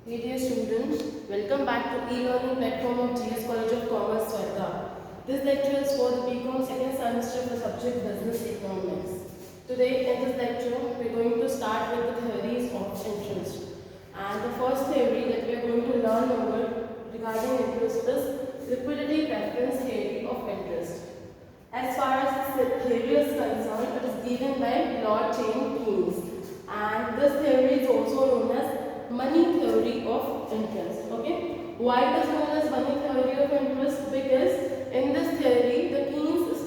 Hey dear students, welcome back to e-learning platform of GS College of Commerce, Swarga. This lecture is for the BCom second semester for subject Business Economics. Today in this lecture, we are going to start with the theories of interest. And the first theory that we are going to learn over regarding interest is liquidity preference theory of interest. As far as this theory is concerned, it is given by Lord Jane Keynes. And this theory is also known as money theory of interest. Okay, why it is known as money theory of interest? Because in this theory the Keynes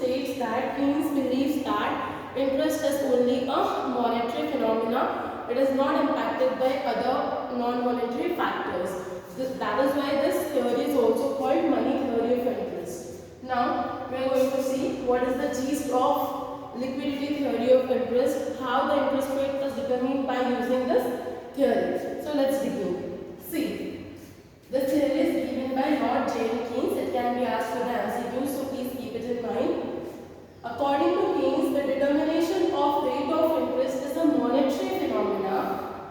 believes that interest is only a monetary phenomena. It is not impacted by other non-monetary factors. That is why this theory is also called money theory of interest. Now we are going to see what is the gist of liquidity theory of interest, how the interest rate is determined by using this theory. So let's begin. See, this theory is given by Lord Jane Keynes. It can be asked for the MCQ, so please keep it in mind. According to Keynes, the determination of rate of interest is a monetary phenomena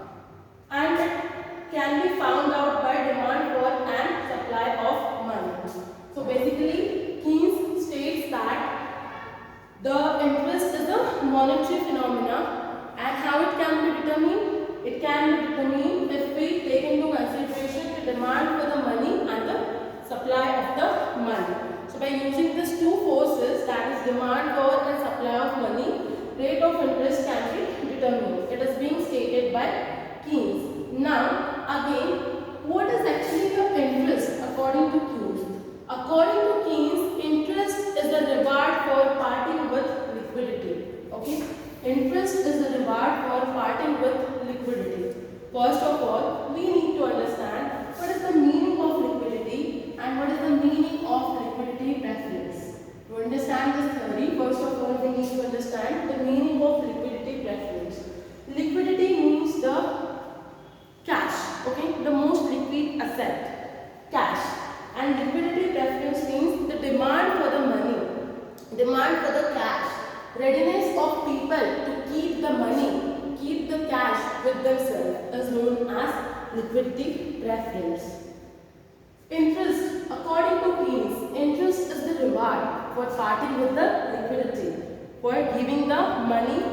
and it can be found out by demand for and supply of money. So basically, Keynes states that the interest is a monetary phenomena and how it can be determined? It can be determined if we take into consideration the demand for the money and the supply of the money. So by using these two forces, that is demand for and supply of money, rate of interest can be determined. It is being stated by Keynes. Now again, what is actually the interest according to Keynes? According to Keynes, interest is the reward for parting with liquidity. Okay, interest is the reward for parting with liquidity. First of all, we need to understand what is the meaning of liquidity and what is the meaning of liquidity preference. To understand this theory, first of all, we need to understand the meaning of liquidity preference. Liquidity means the cash, okay, the most liquid asset, cash. And liquidity preference means the demand for the money, demand for the cash, readiness of people to keep the money, keep the cash with themselves is known as liquidity preference. Interest, according to Keynes, interest is the reward for parting with the liquidity, for giving the money,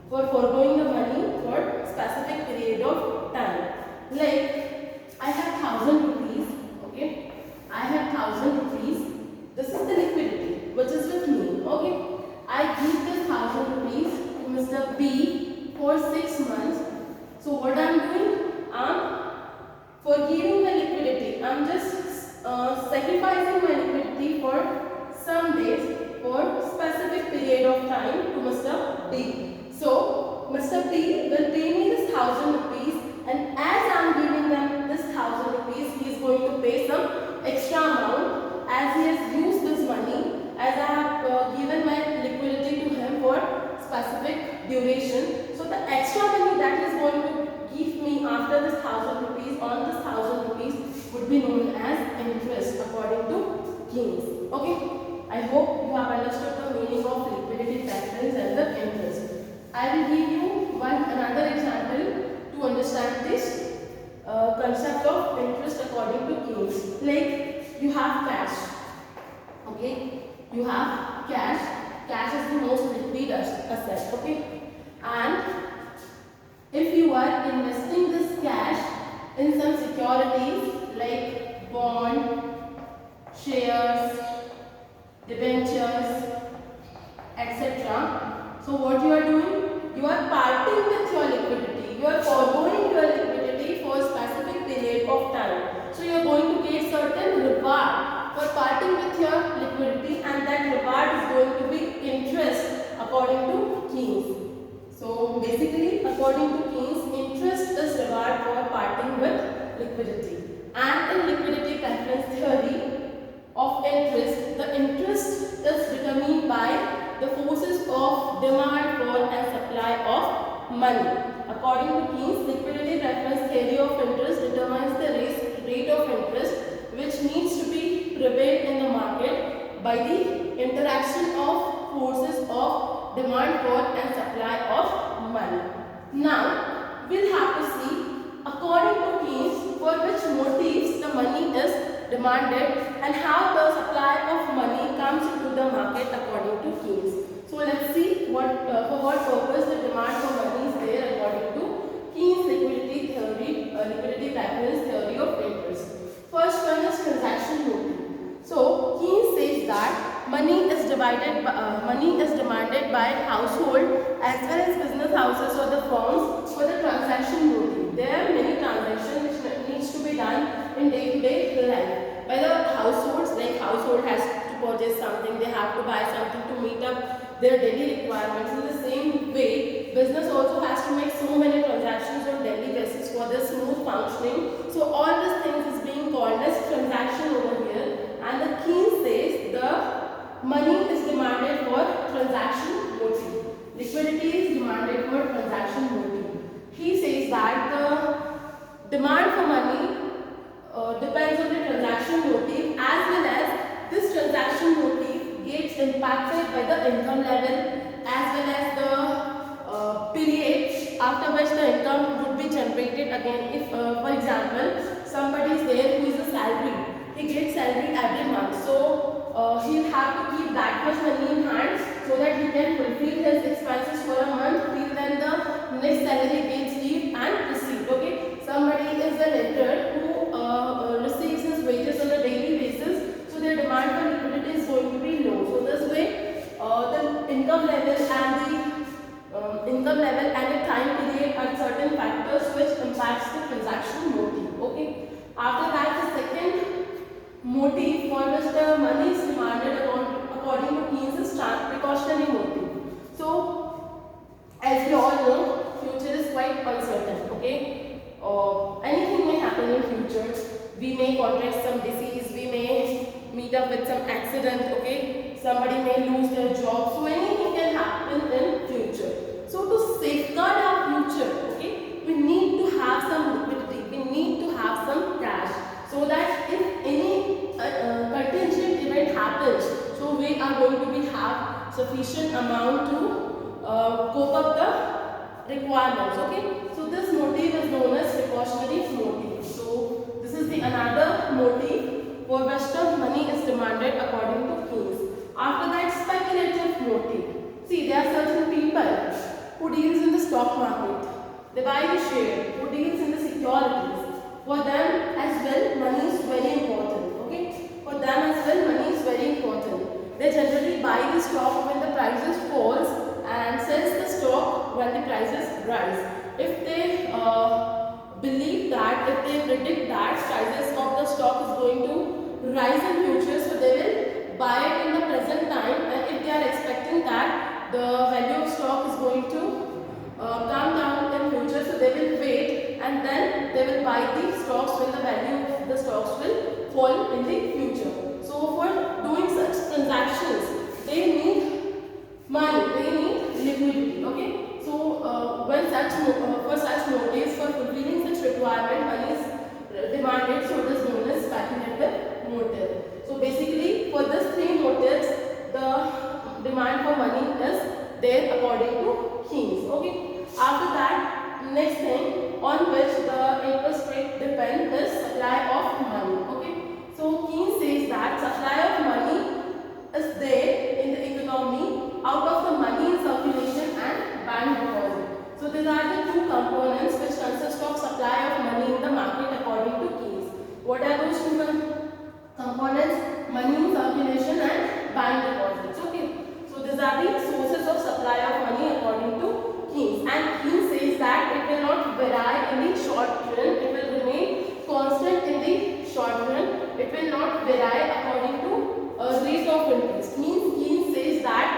for foregoing the money for specific period of time. Like, I have 1,000 rupees, okay? I have 1,000 rupees. This is the liquidity which is with me, okay? I give this 1,000 rupees to Mr. B for 6 months. So what I am doing? I am forgiving my liquidity. I am just sacrificing my liquidity for some days, for specific period of time to Mr. B. So Mr. B will pay me this 1,000 rupees, and as I am giving them this 1,000 rupees, he is going to pay some extra amount as he has used this money, as I have given my liquidity to him for specific duration. So the extra money that he is going to give me after this 1,000 rupees, on this 1,000 rupees, would be known as interest according to Keynes. Okay, I hope you have understood the meaning of liquidity preference and the interest. I will give you another example to understand this concept of interest according to Keynes. Like, you have cash, okay, you have cash is the most liquid asset, okay, and if you are investing this cash in some securities like bond, shares, debentures, etc. So what you are doing? You are parting with your liquidity. You are foregoing your liquidity for a specific period of time. So you are going to get certain reward for parting with your liquidity, and that reward is going to be interest according to Keynes. So basically, according to Keynes, interest is reward for parting with liquidity. And in liquidity preference theory of interest, the interest is determined by the forces of demand for and supply of money. According to Keynes, liquidity preference theory of interest determines the rate of interest which needs to be prevailed in the market by the interaction of forces of demand for and supply of money. Now, we'll have to see according to Keynes, for which motives the money is demanded and how the supply of money comes into the market according to Keynes. So let's see for what purpose the demand for money is there according to Keynes liquidity theory, liquidity preference theory of interest. First one is transaction motive. So Keynes says that money is demanded by household as well as business houses or the firms for the transaction motive. There are many transactions which needs to be done in day-to-day life. By the households, like household has to purchase something, they have to buy something to meet up their daily requirements. In the same way, business also has to make so many transactions on daily basis for the smooth functioning. So all these things is being called as transaction over here. And the Keynes says the money is demanded for transaction motive. Liquidity is demanded for transaction motive. He says that the demand for money depends on the transaction motive, as well as this transaction motive gets impacted by the income level as well as the period after which the income would be generated again. If for example somebody is there who is a salary, he gets salary every month, so he'll have to keep that much money in hand so that he can fulfill his expenses for a month till then the next salary gets leave and received. Okay, somebody is an intern who receives his wages on a daily basis, so their demand for liquidity is going to be low. So this way the income level and the time period are certain factors which impacts the transaction motive. Okay, after that the second motive for which the money is demanded according to Keynes is precautionary motive. So as we all know, future is quite uncertain. Okay, anything may happen in future. We may contract some disease, we may meet up with some accident. Okay, somebody may lose their job, so anything can happen in future. So to safeguard our future, okay, we need to have some liquidity, we need to have some cash, so that if any contingent event happens, so we are going to have sufficient amount to cope up the requirements. Okay, so this motive is known as precautionary motive. So this is the another motive for which the money is demanded according to Keynes. After that, speculative motive. See, there are certain people who deals in the stock market. They buy the share, who deals in the securities. For them as well, money is very important. Okay, for them as well, money is very important. They generally buy the stock when the prices falls and sells the stock when the prices rise. If they believe that, if they predict that prices of the stock is going to rise in future, so they will buy it in the present time, and if they are expecting that the value of stock is going to come down in future, so they will wait and then they will buy the stocks when the value of the stocks will fall in the future. So for doing such transactions, they need money, they need liquidity. Okay, so when for such motives, for fulfilling such requirement, money is demanded, so it is known as speculative motive. So basically for these three motives, the demand for money is there according to Keynes. Okay, after that, next thing on which the interest rate depends is supply of money. Okay, so Keynes says that supply of money is there in the economy out of the money in circulation and bank deposit. So these are the two components which consist of supply of money in the market according to Keynes. What are those two components? Money in circulation and bank deposits. Okay, so these are the sources of supply of money according to Keynes. And Keynes says that it will not vary in the short run, it will remain constant in the short run, it will not vary according to rate of interest. Means Keynes says that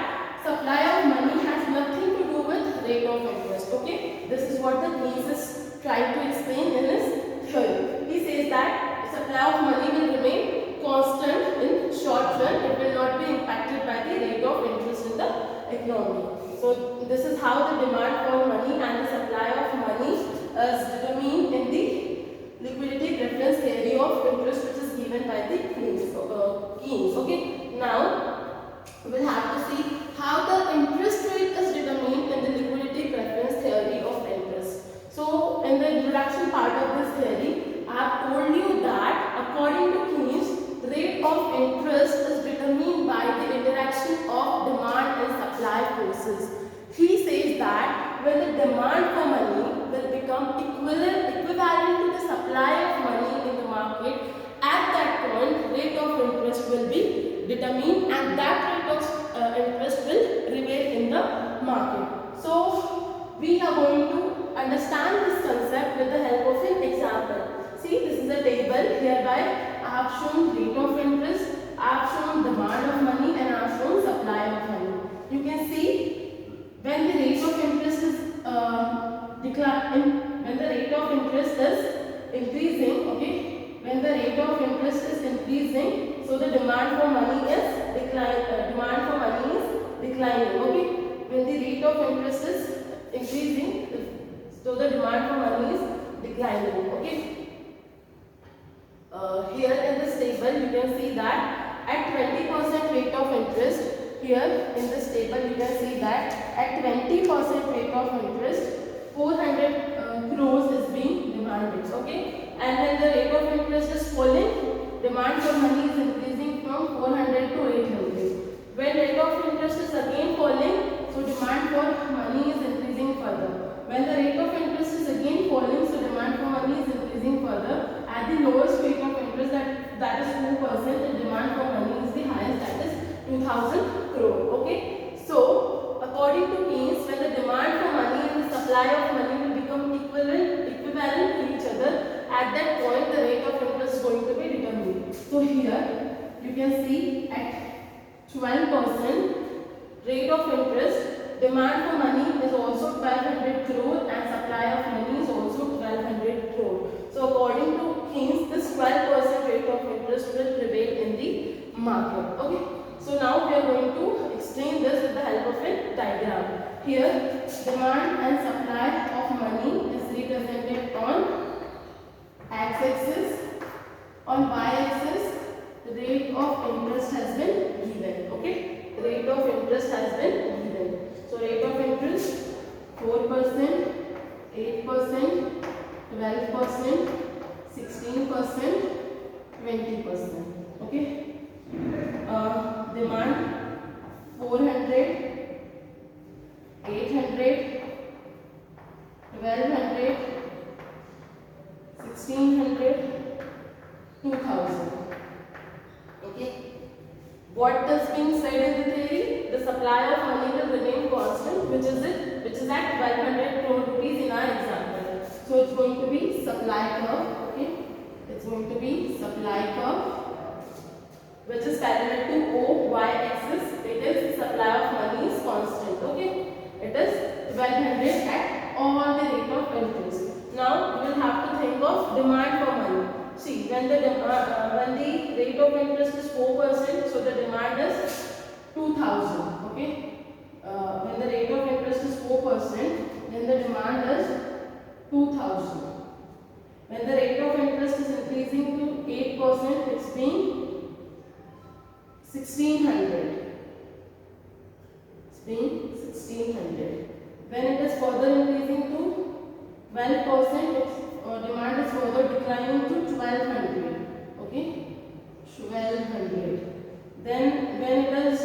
supply of money has nothing to do with rate of interest. Okay, this is what the Keynes is trying to explain in his theory. He says that supply of money will remain constant in short run, it will not be impacted by the rate of interest in the economy. So this is how the demand for money and the supply of money is determined in the liquidity preference theory of interest, which is given by the Keynes. Okay, now we will have to see how the interest rate is determined in the liquidity preference theory of interest. So in the introduction part of theory, I have told you that according to Keynes, rate of interest is determined by the interaction of demand and supply forces. He says that when the demand for money will become equivalent to the supply of money in the market, at that point rate of interest will be determined and that rate of interest will prevail in the market. So we are going to understand this concept with the help of an example. See, this is a table. Hereby I have shown rate of interest, I have shown demand of money, and I have shown supply of money. You can see when the rate of interest is when the rate of interest is increasing, okay, when the rate of interest is increasing, so the demand for money is declining, okay. When the rate of interest is increasing, so the demand for money is declining, okay. Here in this table you can see that at 20% rate of interest, here in this table you can see that at 20% rate of interest 400 crores is being demanded, okay. And when the rate of interest is falling, demand for money is increasing from 400 to 800. When rate of interest is again falling, so demand for money is increasing further. When the rate of interest is again falling, so demand for money is increasing further. At the lowest rate of interest, that is 2%, the demand for money is the highest, that is 2000 crore, okay. So according to Keynes, when the demand for money and the supply of money will become equivalent to each other, at that point the rate of interest is going to be determined. So here you can see at 12% rate of interest, demand for money is also 1200 crore and supply of money is also 1200 crore. So according to Keynes, this 12% rate of interest will prevail in the market, okay. So now we are going to explain this with the help of a diagram. Here demand and supply of money is represented on x-axis, on y-axis the rate of interest has been given, okay. The rate of interest has been given. So rate of interest 4%, 8%, 12%, 16%, 20%, okay. Demand 400, 800, 1200, 1600, 2000, okay. What is being said in the theory? The supply of money will remain constant, which is at 1200 crore rupees in our example. So it's going to be supply curve, okay. It's going to be supply curve, which is parallel to O y-axis. It is supply of money is constant, okay. It is 1200 at all the rate of interest. Now we will have to think of demand for money. See, when the rate of interest is 4%, so the demand is 2000, okay. When the rate of interest is 4%, then the demand is 2000. When the rate of interest is increasing to 8%, it's being 1600. It's being 1600. When it is further increasing to 12%, its demand is further declining to 1200. Okay, 1200. Then when it is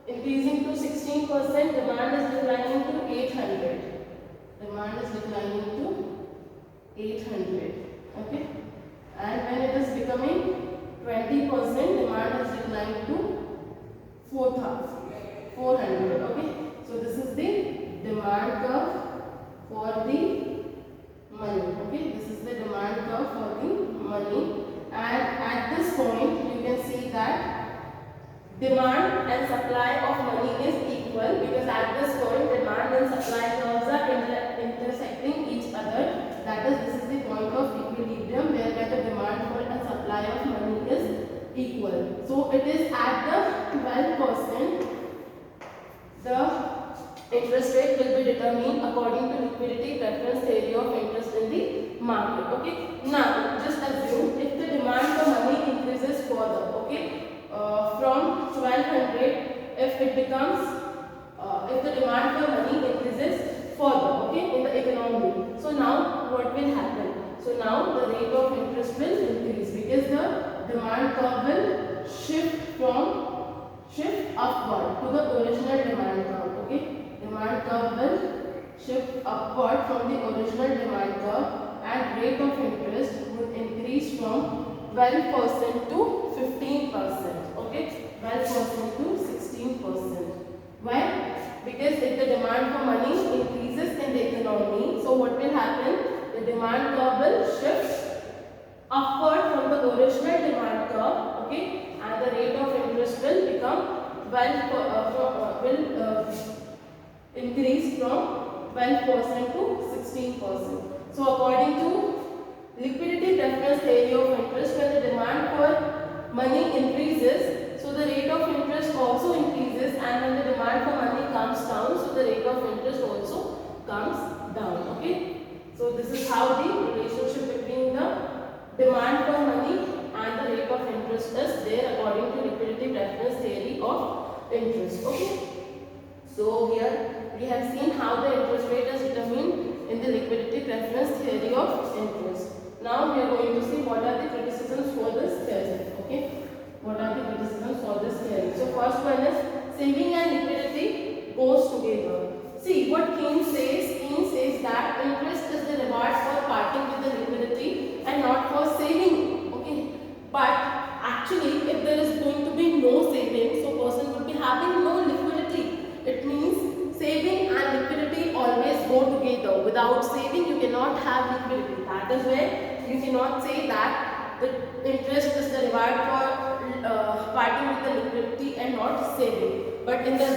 increasing to 16%, demand is declining to 800. Demand is declining to 800. Okay, and when it is becoming 20%, demand is declining to 400. Okay, so this is the demand curve for the money. Okay, this is the demand curve for the money, and at this point you can see that demand and supply of money is equal, because at this point demand and supply curves are intersecting each other. That is, this is the point of equilibrium whereby the demand for and supply of money is equal. So it is at the 12%, the interest rate will be determined according to liquidity preference theory of interest in the market. Okay. Now just assume if the demand for money increases further, okay, from 1200, if it becomes if the demand for money increases further, okay, in the economy. So now what will happen? So now the rate of interest will increase because the demand curve will shift upward to the original demand curve. Okay, demand curve will shift upward from the original demand curve, and rate of interest would increase from 12% to 15%. Okay, 12% to 16%. Why? Because if the demand for money increases in the economy, so what will happen? The demand curve will shift upward from the original demand curve, okay, and the rate of interest will become 12 will increase from 12% to 16%. So according to liquidity preference theory of interest, when the demand for money increases, so the rate of interest also increases, and when the demand for money comes down, so the rate of interest also comes down. Okay, so this is how the relationship between the demand for money and the rate of interest is there according to liquidity preference theory of interest. Okay, so here we have seen how the interest rate is determined in the liquidity preference theory of interest. Now we are going to see what are the criticisms for this theory. Okay, what are the criticisms for this theory? So first one is saving and liquidity goes together. See what Keynes says. Keynes says that interest is the reward for parting with the liquidity and not for saving. Okay, but actually if there is going to be no saving, so person would be having no liquidity. It means saving and liquidity always go together. Without saving you cannot have liquidity. That is where you cannot say that the interest is the reward for parting with the liquidity and not saving. But in the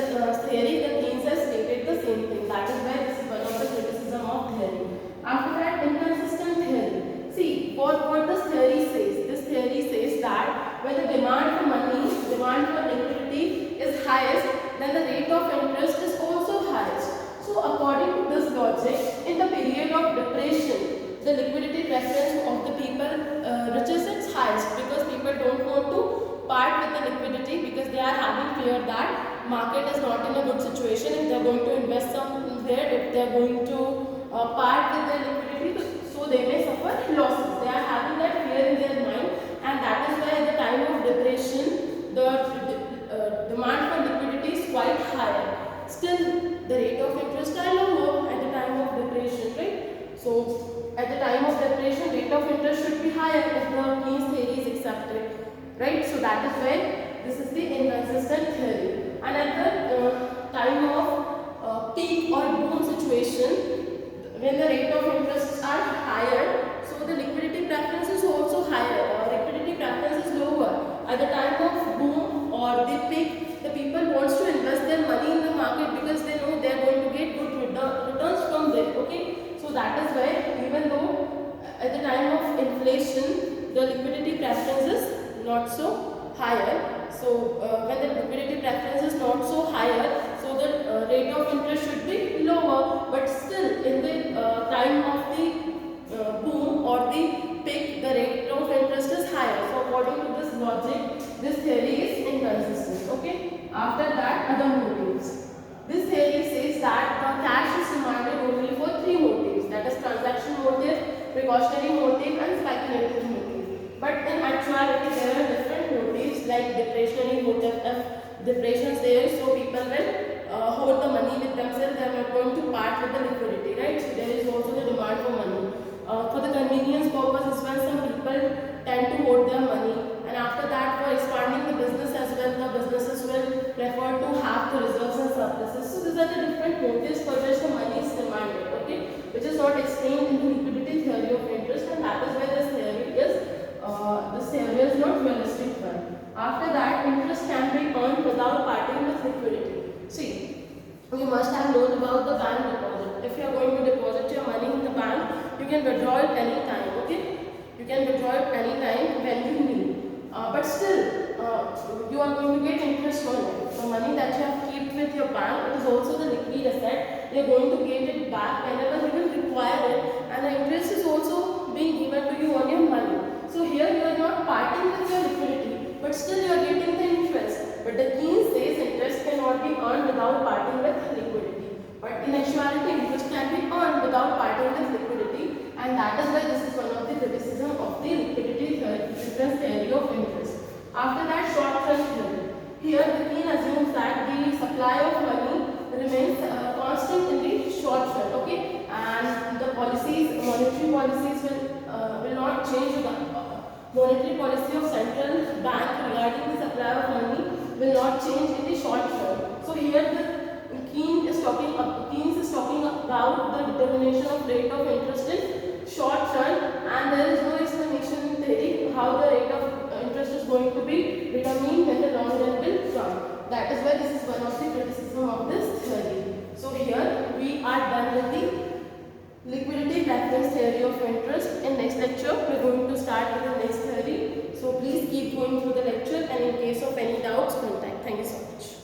theory, the Keynes has stated the same thing. That is why this is one of the criticism of theory. After that, inconsistent theory. See, what this theory says. This theory says that when the demand for money, demand for liquidity is highest, then the rate of interest is also highest. So according to this logic, in the period of depression, the liquidity preference of the people reaches its highest because people don't want to part with the liquidity because they are having fear that market is not in a good situation. If they are going to invest somewhere, if they are going to part with their liquidity, so they may suffer losses. They are having that fear in their mind, and that is why at the time of depression, the demand for liquidity is quite higher. Still, the rate of interest are lower at the time of depression, right? So at the time of depression, rate of interest should be higher if the Keynes theory is accepted, right? So that is why this is the inconsistent theory. And at the time of peak or boom situation, when the rate of interest are higher, so the liquidity preference is also higher, or liquidity preference is lower. At the time of boom or the peak, the people wants to invest their money in the market because they know they are going to get good returns from there. Okay. So that is why even though at the time of inflation the liquidity preference is not so higher, so when the liquidity preference is not so higher, so the rate of interest should be lower, but still in the time of the boom or the peak the rate of interest is higher. So according to this logic, this theory is inconsistent. Okay. After that, other motives. This theory says that the cash is demanded only for three motives, that is transaction motive, precautionary motive and speculative motive. But in actuality there are different motives like depressionary motive. If depression is there, so people will hold the money with themselves, they are not going to part with the liquidity, right? So there is also the demand for money. For the convenience purpose as well, some people tend to hold their money, and after that for expanding the business as well, the businesses will prefer to have the reserves and surpluses. So these are the different motives for which the money is demanded, okay, which is not explained in the liquidity theory of interest, and that is why this theory is not realistic one. After that, interest can be earned without parting with liquidity. See, you must have known about the bank deposit. If you are going to deposit your money in the bank, you can withdraw it any time, okay? You can withdraw it any time when you need. But still, you are going to get interest on it. The money that you have kept with your bank, it is also the liquid asset. You are going to get it back whenever you will require it, and the interest is also being given to you on your money. So here you are not parting with your liquidity, but still you are getting the interest. But the Keynes says interest cannot be earned without parting with liquidity. But in actuality, interest can be earned without parting with liquidity, and that is why this is one of After that, short-term theory. Here the Keene assumes that the supply of money remains constant in the short run, okay, and the policies, monetary policies will not change. The monetary policy of central bank regarding the supply of money will not change in the short run. So here the Keynes is talking about the determination of rate of interest in short run, and there is no explanation in theory how the rate of interest is going to be determined when the long run will come. That is why this is one of the criticism of this theory. So here we are done with the liquidity preference theory of interest. In next lecture we are going to start with the next theory. So please keep going through the lecture, and in case of any doubts, contact. Thank you so much.